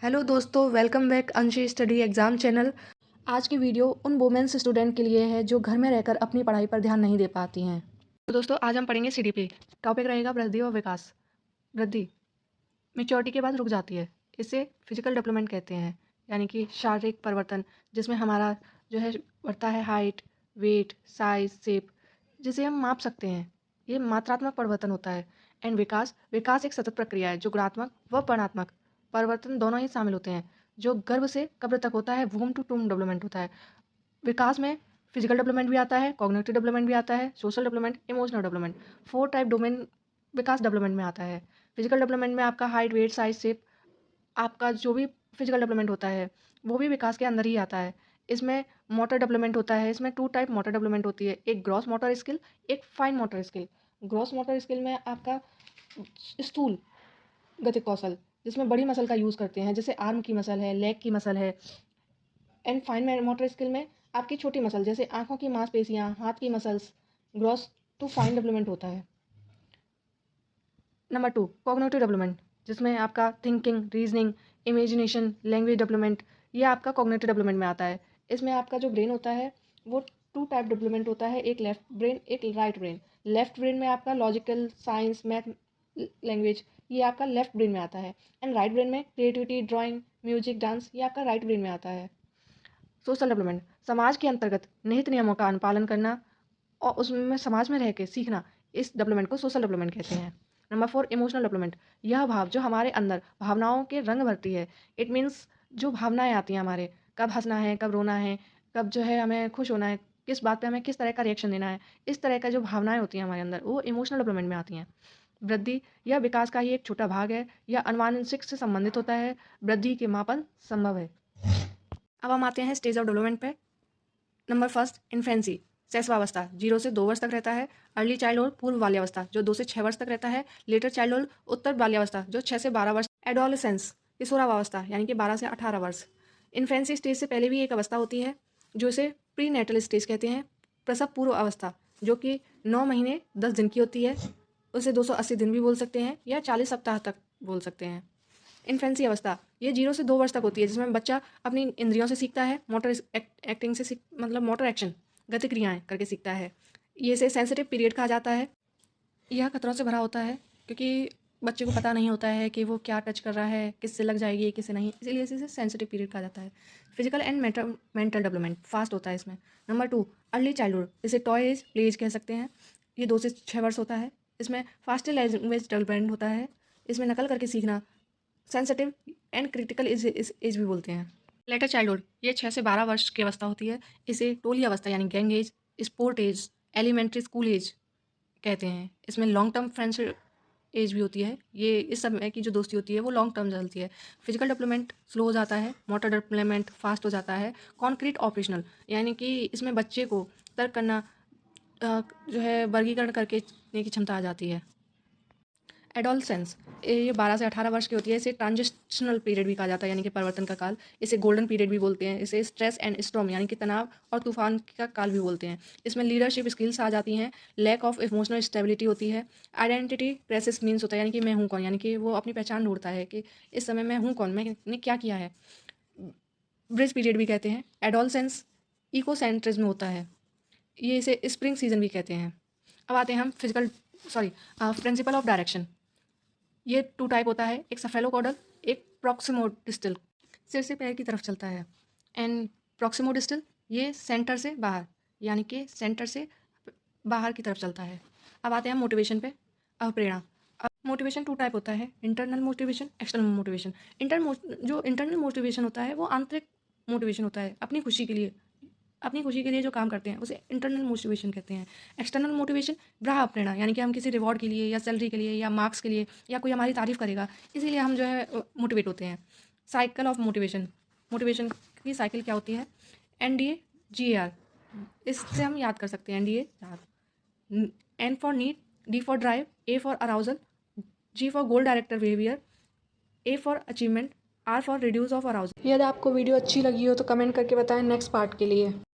Hello दोस्तों, welcome back अंशी study exam channel. आज की वीडियो उन वुमेन्स स्टूडेंट के लिए है जो घर में रहकर अपनी पढ़ाई पर ध्यान नहीं दे पाती हैं। तो दोस्तों, आज हम पढ़ेंगे सीडीपी। टॉपिक रहेगा वृद्धि और विकास। वृद्धि मैच्योरिटी के बाद रुक जाती है। इसे फिजिकल डेवलपमेंट कहते हैं, यानी कि शारीरिक परिवर्तन, जिसमें हमारा जो है बढ़ता है हाइट, वेट, साइज, शेप, जिसे हम माप सकते हैं। ये मात्रात्मक परिवर्तन होता है। एंड विकास विकास एक सतत प्रक्रिया है जो गुणात्मक व वर्णात्मक परिवर्तन दोनों ही शामिल होते हैं, जो गर्भ से कब्र तक होता है। वूम टू टूम डेवलपमेंट होता है। विकास में फिजिकल डेवलपमेंट भी आता है, कॉग्निटिव डेवलपमेंट भी आता है, social development, emotional development. 4 type domain विकास डेवलपमेंट में आता है। फिजिकल डेवलपमेंट में आपका हाइट, वेट, साइज, शेप, आपका जो भी फिजिकल डेवलपमेंट होता है वो भी विकास के अंदर ही आता है। इसमें मोटर डेवलपमेंट होता है। इसमें 2 टाइप मोटर डेवलपमेंट होती है, एक ग्रॉस मोटर स्किल, एक fine motor skill. Gross motor skill में आपका स्थूल गति कौशल, जिसमें बड़ी मसल का यूज़ करते हैं, जैसे आर्म की मसल है, लेग की मसल है। एंड फाइन मोटर स्किल में आपकी छोटी मसल, जैसे आंखों की मांसपेशियाँ, हाथ की muscles. Gross to fine development होता है। नंबर 2 कॉग्निटिव डेवलपमेंट, जिसमें आपका thinking, reasoning, imagination, language development, ये आपका कॉग्निटिव डेवलपमेंट में आता है। इसमें आपका जो ब्रेन होता है वो 2 टाइप डेवलपमेंट होता है, एक लेफ्ट ब्रेन, एक राइट ब्रेन। लेफ्ट ब्रेन में आपका लॉजिकल, साइंस, मैथ, लैंग्वेज, ये आपका लेफ्ट ब्रेन में आता है। एंड राइट ब्रेन में क्रिएटिविटी, ड्राइंग, म्यूजिक, डांस, ये आपका राइट ब्रेन में आता है। सोशल डेवलपमेंट समाज के अंतर्गत निहित नियमों का अनुपालन करना और उसमें समाज में रह के सीखना, इस डेवलपमेंट को सोशल डेवलपमेंट कहते हैं। नंबर 4 इमोशनल डेवलपमेंट, यह भाव जो हमारे अंदर भावनाओं के रंग भरती है। इट मीन्स जो भावनाएं आती हैं हमारे, कब हंसना है, कब रोना है, कब जो है हमें खुश होना है, किस बात पे हमें किस तरह का रिएक्शन देना है, इस तरह का जो भावनाएं होती हैं हमारे अंदर, वो इमोशनल डेवलपमेंट में आती हैं। वृद्धि यह विकास का ही एक छोटा भाग है। यह अनुवांशिक से संबंधित होता है। वृद्धि के मापन संभव है। अब हम आते हैं स्टेज ऑफ डेवलपमेंट पे। नंबर फर्स्ट इन्फेंसी, शैशवावस्था, 0 से 2 वर्ष तक रहता है। अर्ली चाइल्डहुड, पूर्व बाल्यावस्था, जो 2 से 6 वर्ष तक रहता है। लेटर चाइल्डहुड, उत्तर बाल्यावस्था, जो 6 से 12 वर्ष। एडोलेसेंस, किशोरावस्था, यानी कि 12 से 18 वर्ष। इन्फेंसी स्टेज से पहले भी एक अवस्था होती है जो इसे प्री नेटल स्टेज कहते हैं। प्रसव पूर्व अवस्था, जो कि 9 महीने 10 दिन की होती है। उसे 280 दिन भी बोल सकते हैं या 40 सप्ताह तक बोल सकते हैं। इन्फेंसी अवस्था ये 0 से 2 वर्ष तक होती है, जिसमें बच्चा अपनी इंद्रियों से सीखता है, मोटर एक्टिंग से मतलब मोटर एक्शन, गतिक्रियाएं करके सीखता है। ये इसे सेंसिटिव पीरियड कहा जाता है। यह खतरों से भरा होता है क्योंकि बच्चे को पता नहीं होता है कि वो क्या टच कर रहा है, किससे लग जाएगी, किससे नहीं, इसीलिए इसे सेंसिटिव पीरियड कहा जाता है। Physical and mental development fast होता है इसमें। नंबर 2 अर्ली चाइल्डहुड, इसे टॉय एज, प्ले एज कह सकते हैं। ये 2 से 6 वर्ष होता है। इसमें फास्ट लैंग्वेज डेवलपमेंट होता है। इसमें नकल करके सीखना, सेंसिटिव एंड क्रिटिकल एज भी बोलते हैं। लेटर चाइल्डहुड ये 6 से 12 वर्ष की अवस्था होती है। इसे टोली अवस्था यानी gang age, sport age, elementary school age कहते हैं। इसमें लॉन्ग टर्म फ्रेंडशिप एज भी होती है। ये इस समय की जो दोस्ती होती है वो लॉन्ग टर्म चलती है। फिजिकल डेवलपमेंट स्लो हो जाता है, मोटर डेवलपमेंट फास्ट हो जाता है। कॉन्क्रीट ऑपरेशनल, यानी कि इसमें बच्चे को तर्क करना, जो है वर्गीकरण करके की क्षमता आ जाती है। एडोलसेंस ये 12 से 18 वर्ष की होती है। इसे ट्रांजिशनल पीरियड भी कहा जाता है, यानी कि परिवर्तन का काल। इसे गोल्डन पीरियड भी बोलते हैं। इसे स्ट्रेस एंड स्टॉर्म, यानी कि तनाव और तूफान का काल भी बोलते हैं। इसमें लीडरशिप स्किल्स आ जाती हैं। लैक ऑफ इमोशनल स्टेबिलिटी होती है। आइडेंटिटी क्राइसिस मीन्स होता है, यानी कि मैं हूँ कौन, यानी कि वो अपनी पहचान ढूंढता है कि इस समय मैं हूँ कौन, मैंने क्या किया है। ब्रिज पीरियड भी कहते हैं। एडोलसेंस इकोसेंट्रिज्म होता है। ये इसे स्प्रिंग सीजन भी कहते हैं। अब आते हैं हम प्रिंसिपल ऑफ डायरेक्शन। ये 2 टाइप होता है, एक सेफेलोकॉडल, एक प्रॉक्सिमोडिस्टल, सिर से पैर की तरफ चलता है। एंड प्रॉक्सिमोडिस्टल ये सेंटर से बाहर, यानी कि सेंटर से बाहर की तरफ चलता है। अब आते हैं मोटिवेशन पे। अब प्रेरणा। अब मोटिवेशन 2 टाइप होता है, इंटरनल मोटिवेशन, एक्सटर्नल मोटिवेशन। जो इंटरनल मोटिवेशन होता है वो आंतरिक मोटिवेशन होता है, अपनी खुशी के लिए जो काम करते हैं उसे इंटरनल मोटिवेशन कहते हैं। एक्सटर्नल मोटिवेशन बाह्य प्रेरणा, यानी कि हम किसी रिवॉर्ड के लिए या सैलरी के लिए या मार्क्स के लिए या कोई हमारी तारीफ करेगा, इसीलिए हम जो है मोटिवेट होते हैं। साइकिल ऑफ मोटिवेशन, मोटिवेशन की साइकिल क्या होती है? NDA GAR, इससे हम याद कर सकते हैं। NDA, N for need, D for drive, A for arousal, G for goal director behaviour, A for achievement, R for reduce of arousal. यदि आपको वीडियो अच्छी लगी हो तो कमेंट करके बताएं नेक्स्ट पार्ट के लिए।